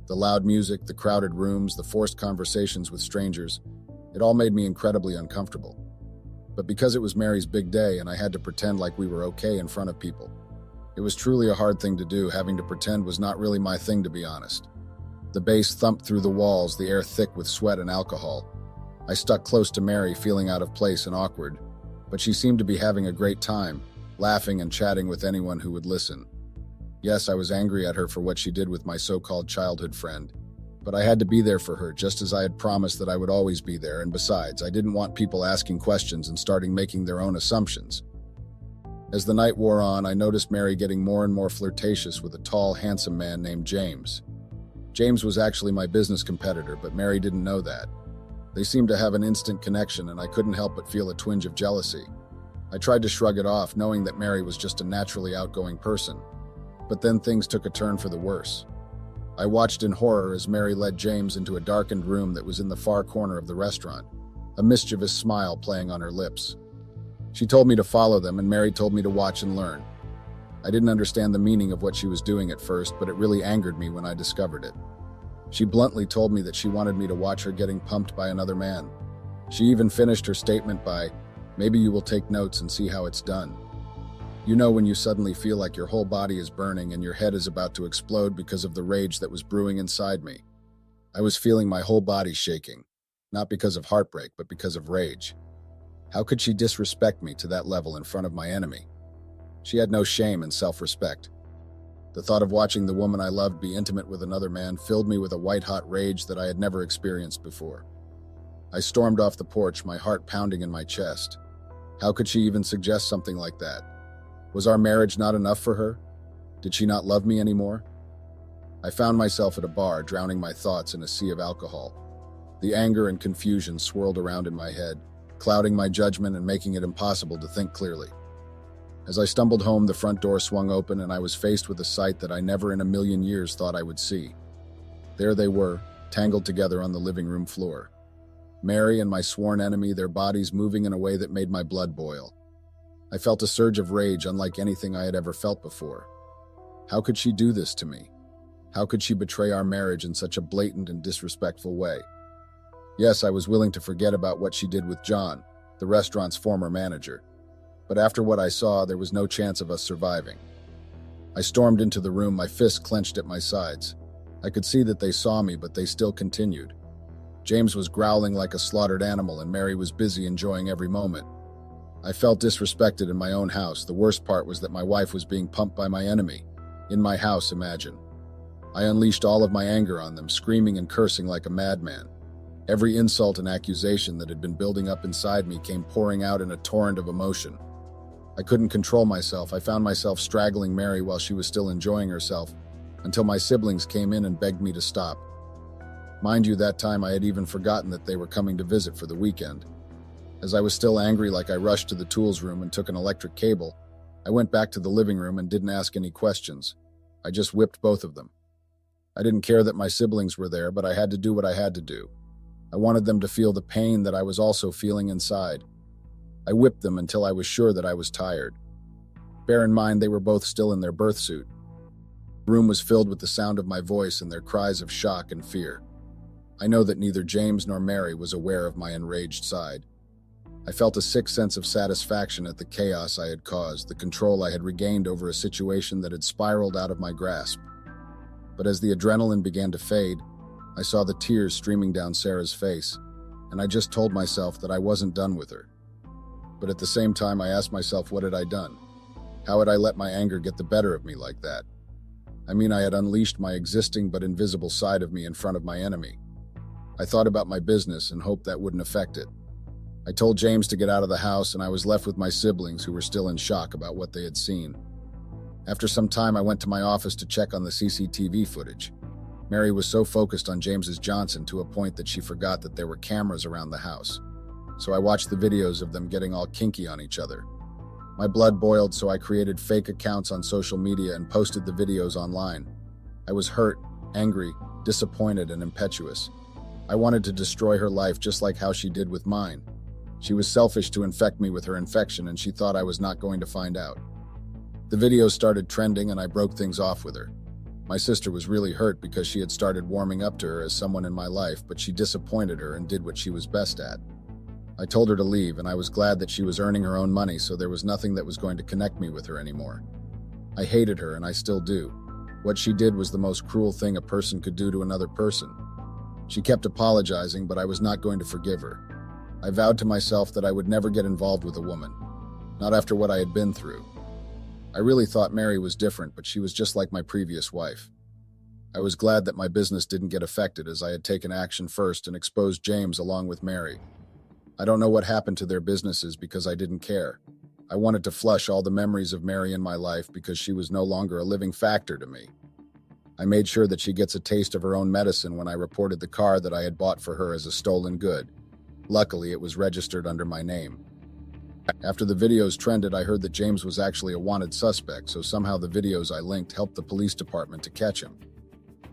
The loud music, the crowded rooms, the forced conversations with strangers, it all made me incredibly uncomfortable. But because it was Mary's big day and I had to pretend like we were okay in front of people, it was truly a hard thing to do. Having to pretend was not really my thing, to be honest. The bass thumped through the walls, the air thick with sweat and alcohol. I stuck close to Mary, feeling out of place and awkward, but she seemed to be having a great time, laughing and chatting with anyone who would listen. Yes, I was angry at her for what she did with my so-called childhood friend, but I had to be there for her, just as I had promised that I would always be there, and besides, I didn't want people asking questions and starting making their own assumptions. As the night wore on, I noticed Mary getting more and more flirtatious with a tall, handsome man named James. James was actually my business competitor, but Mary didn't know that. They seemed to have an instant connection, and I couldn't help but feel a twinge of jealousy. I tried to shrug it off, knowing that Mary was just a naturally outgoing person. But then things took a turn for the worse. I watched in horror as Mary led James into a darkened room that was in the far corner of the restaurant, a mischievous smile playing on her lips. She told me to follow them, and Mary told me to watch and learn. I didn't understand the meaning of what she was doing at first, but it really angered me when I discovered it. She bluntly told me that she wanted me to watch her getting pumped by another man. She even finished her statement by, "Maybe you will take notes and see how it's done." You know when you suddenly feel like your whole body is burning and your head is about to explode because of the rage that was brewing inside me. I was feeling my whole body shaking, not because of heartbreak, but because of rage. How could she disrespect me to that level in front of my enemy? She had no shame and self-respect. The thought of watching the woman I loved be intimate with another man filled me with a white-hot rage that I had never experienced before. I stormed off the porch, my heart pounding in my chest. How could she even suggest something like that? Was our marriage not enough for her? Did she not love me anymore? I found myself at a bar, drowning my thoughts in a sea of alcohol. The anger and confusion swirled around in my head, clouding my judgment and making it impossible to think clearly. As I stumbled home, the front door swung open and I was faced with a sight that I never in a million years thought I would see. There they were, tangled together on the living room floor. Mary and my sworn enemy, their bodies moving in a way that made my blood boil. I felt a surge of rage unlike anything I had ever felt before. How could she do this to me? How could she betray our marriage in such a blatant and disrespectful way? Yes, I was willing to forget about what she did with John, the restaurant's former manager. But after what I saw, there was no chance of us surviving. I stormed into the room, my fists clenched at my sides. I could see that they saw me, but they still continued. James was growling like a slaughtered animal, and Mary was busy enjoying every moment. I felt disrespected in my own house. The worst part was that my wife was being pumped by my enemy. In my house, imagine. I unleashed all of my anger on them, screaming and cursing like a madman. Every insult and accusation that had been building up inside me came pouring out in a torrent of emotion. I couldn't control myself. I found myself straggling Mary while she was still enjoying herself, until my siblings came in and begged me to stop. Mind you, that time I had even forgotten that they were coming to visit for the weekend. As I was still angry, I rushed to the tools room and took an electric cable. I went back to the living room and didn't ask any questions. I just whipped both of them. I didn't care that my siblings were there, but I had to do what I had to do. I wanted them to feel the pain that I was also feeling inside. I whipped them until I was sure that I was tired. Bear in mind, they were both still in their birth suit. The room was filled with the sound of my voice and their cries of shock and fear. I know that neither James nor Mary was aware of my enraged side. I felt a sick sense of satisfaction at the chaos I had caused, the control I had regained over a situation that had spiraled out of my grasp. But as the adrenaline began to fade, I saw the tears streaming down Sarah's face, and I just told myself that I wasn't done with her. But at the same time, I asked myself, what had I done? How had I let my anger get the better of me like that? I mean, I had unleashed my existing but invisible side of me in front of my enemy. I thought about my business and hoped that wouldn't affect it. I told James to get out of the house, and I was left with my siblings who were still in shock about what they had seen. After some time, I went to my office to check on the CCTV footage. Mary was so focused on James's Johnson to a point that she forgot that there were cameras around the house. So I watched the videos of them getting all kinky on each other. My blood boiled, so I created fake accounts on social media and posted the videos online. I was hurt, angry, disappointed, and impetuous. I wanted to destroy her life just like how she did with mine. She was selfish to infect me with her infection, and she thought I was not going to find out. The videos started trending, and I broke things off with her. My sister was really hurt because she had started warming up to her as someone in my life, but she disappointed her and did what she was best at. I told her to leave, and I was glad that she was earning her own money, so there was nothing that was going to connect me with her anymore. I hated her, and I still do. What she did was the most cruel thing a person could do to another person. She kept apologizing, but I was not going to forgive her. I vowed to myself that I would never get involved with a woman, not after what I had been through. I really thought Mary was different, but she was just like my previous wife. I was glad that my business didn't get affected, as I had taken action first and exposed James along with Mary. I don't know what happened to their businesses because I didn't care. I wanted to flush all the memories of Mary in my life because she was no longer a living factor to me. I made sure that she gets a taste of her own medicine when I reported the car that I had bought for her as a stolen good. Luckily, it was registered under my name. After the videos trended, I heard that James was actually a wanted suspect, so somehow the videos I linked helped the police department to catch him.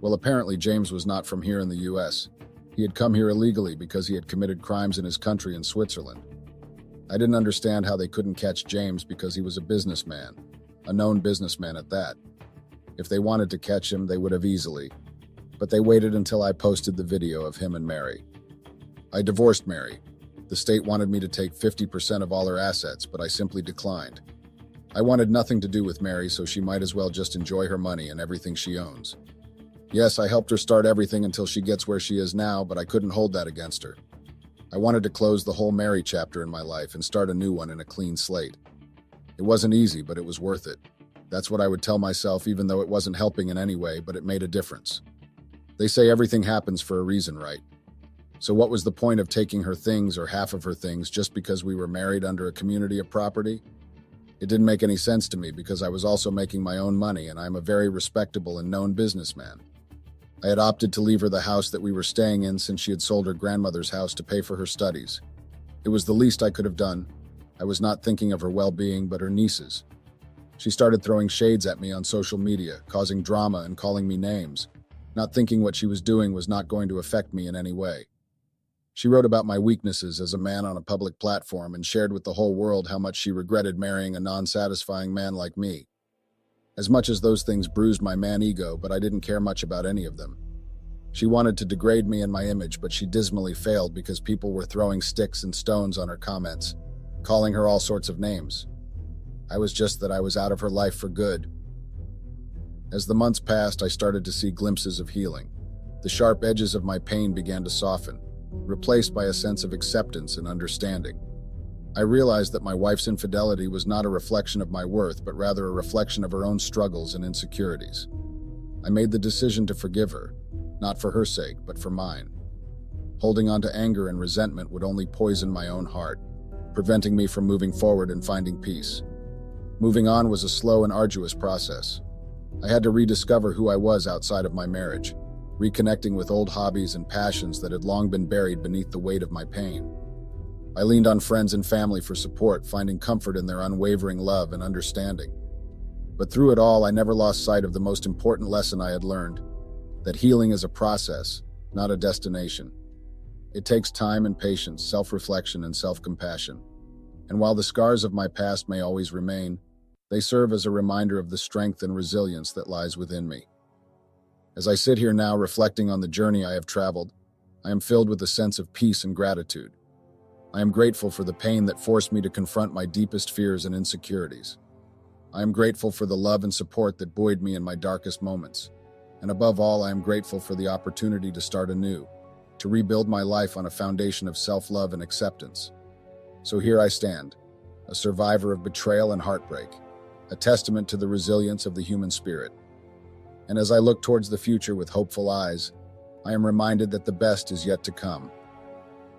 Well, apparently James was not from here in the US. He had come here illegally because he had committed crimes in his country in Switzerland. I didn't understand how they couldn't catch James because he was a businessman, a known businessman at that. If they wanted to catch him, they would have easily. But they waited until I posted the video of him and Mary. I divorced Mary. The state wanted me to take 50% of all her assets, but I simply declined. I wanted nothing to do with Mary, so she might as well just enjoy her money and everything she owns. Yes, I helped her start everything until she gets where she is now, but I couldn't hold that against her. I wanted to close the whole Mary chapter in my life and start a new one in a clean slate. It wasn't easy, but it was worth it. That's what I would tell myself, even though it wasn't helping in any way, but it made a difference. They say everything happens for a reason, right? So what was the point of taking her things or half of her things just because we were married under a community of property? It didn't make any sense to me because I was also making my own money, and I'm a very respectable and known businessman. I had opted to leave her the house that we were staying in since she had sold her grandmother's house to pay for her studies. It was the least I could have done. I was not thinking of her well-being, but her niece's. She started throwing shades at me on social media, causing drama and calling me names, not thinking what she was doing was not going to affect me in any way. She wrote about my weaknesses as a man on a public platform and shared with the whole world how much she regretted marrying a non-satisfying man like me. As much as those things bruised my man ego, but I didn't care much about any of them. She wanted to degrade me and my image, but she dismally failed because people were throwing sticks and stones on her comments, calling her all sorts of names. I was just that I was out of her life for good. As the months passed, I started to see glimpses of healing. The sharp edges of my pain began to soften, replaced by a sense of acceptance and understanding. I realized that my wife's infidelity was not a reflection of my worth, but rather a reflection of her own struggles and insecurities. I made the decision to forgive her, not for her sake, but for mine. Holding on to anger and resentment would only poison my own heart, preventing me from moving forward and finding peace. Moving on was a slow and arduous process. I had to rediscover who I was outside of my marriage, reconnecting with old hobbies and passions that had long been buried beneath the weight of my pain. I leaned on friends and family for support, finding comfort in their unwavering love and understanding. But through it all, I never lost sight of the most important lesson I had learned, that healing is a process, not a destination. It takes time and patience, self-reflection and self-compassion. And while the scars of my past may always remain, they serve as a reminder of the strength and resilience that lies within me. As I sit here now reflecting on the journey I have traveled, I am filled with a sense of peace and gratitude. I am grateful for the pain that forced me to confront my deepest fears and insecurities. I am grateful for the love and support that buoyed me in my darkest moments. And above all, I am grateful for the opportunity to start anew, to rebuild my life on a foundation of self-love and acceptance. So here I stand, a survivor of betrayal and heartbreak, a testament to the resilience of the human spirit. And as I look towards the future with hopeful eyes, I am reminded that the best is yet to come.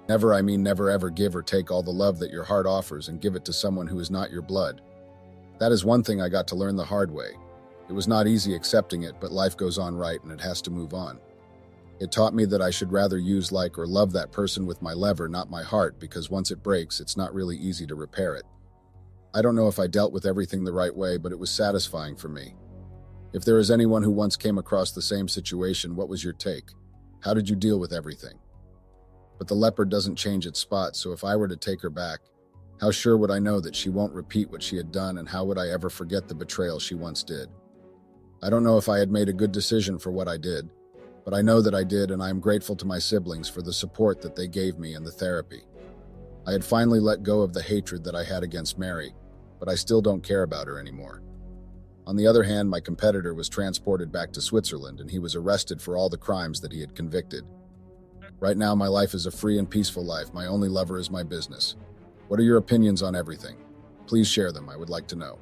Never, I mean never ever give or take all the love that your heart offers and give it to someone who is not your blood. That is one thing I got to learn the hard way. It was not easy accepting it, but life goes on, right, and it has to move on. It taught me that I should rather use, like, or love that person with my lever, not my heart, because once it breaks, it's not really easy to repair it. I don't know if I dealt with everything the right way, but it was satisfying for me. If there is anyone who once came across the same situation, what was your take? How did you deal with everything? But the leopard doesn't change its spots, so if I were to take her back, how sure would I know that she won't repeat what she had done, and how would I ever forget the betrayal she once did? I don't know if I had made a good decision for what I did, but I know that I did, and I am grateful to my siblings for the support that they gave me and the therapy. I had finally let go of the hatred that I had against Mary, but I still don't care about her anymore. On the other hand, my competitor was transported back to Switzerland, and he was arrested for all the crimes that he had convicted. Right now, my life is a free and peaceful life. My only lover is my business. What are your opinions on everything? Please share them. I would like to know.